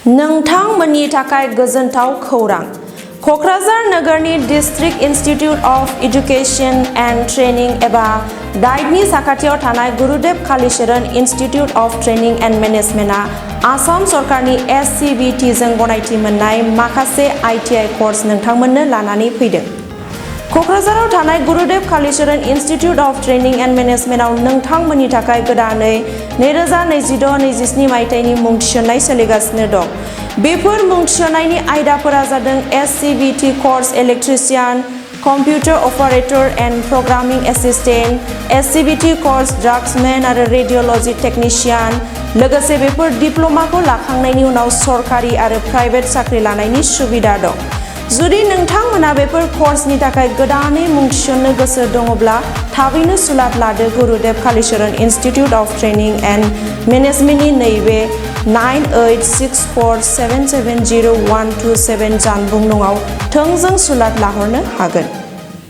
नोंथांमोननि थाखाय गोजोनथाव खौरां। क'क्राझार नोगोरनि district institute of education and training एबा डाइटनि साखाथियाव थानाय Gurudev Kalicharan institute of training and मेनेजमेन्टआ आसाम सरकारनि SCBT जों गनायथि मोननाय माखासे ITI कर्स नोंथांमोननो लानानै फैदों। क'क्राझाराव थानाय Gurudev Kalicharan institute of training and मेनेजमेन्टआव नोंथांमोननि थाखाय गोदानै 2026-27 मायथाइनि मुं थिसननाय सोलिगासिनो दं। बेफोर मुं थिसननायनि आयदाफोरा जादों SCBT course electrician, computer operator and programming assistant, SCBT course draftsman आरो रेडिय'ल'जी टेकनिशियान। लोगोसे बेफोर डिप्ल'माखौ लाखांनायनि उनाव सरकारि आरो प्राइभेट साख्रि लानायनि सुबिदा दं। जुदि नोंथांमोना बेफोर कर्सनि थाखाय गोदानै मुं थिसननो गोसो दङब्ला थाबैनो सुलाद लादो Gurudev Kalicharan institute of training and मेनेजमेन्टनि नैबे 9864770127 जानबुं नङाव थोंजों सुलाद लाहरनो हागोन।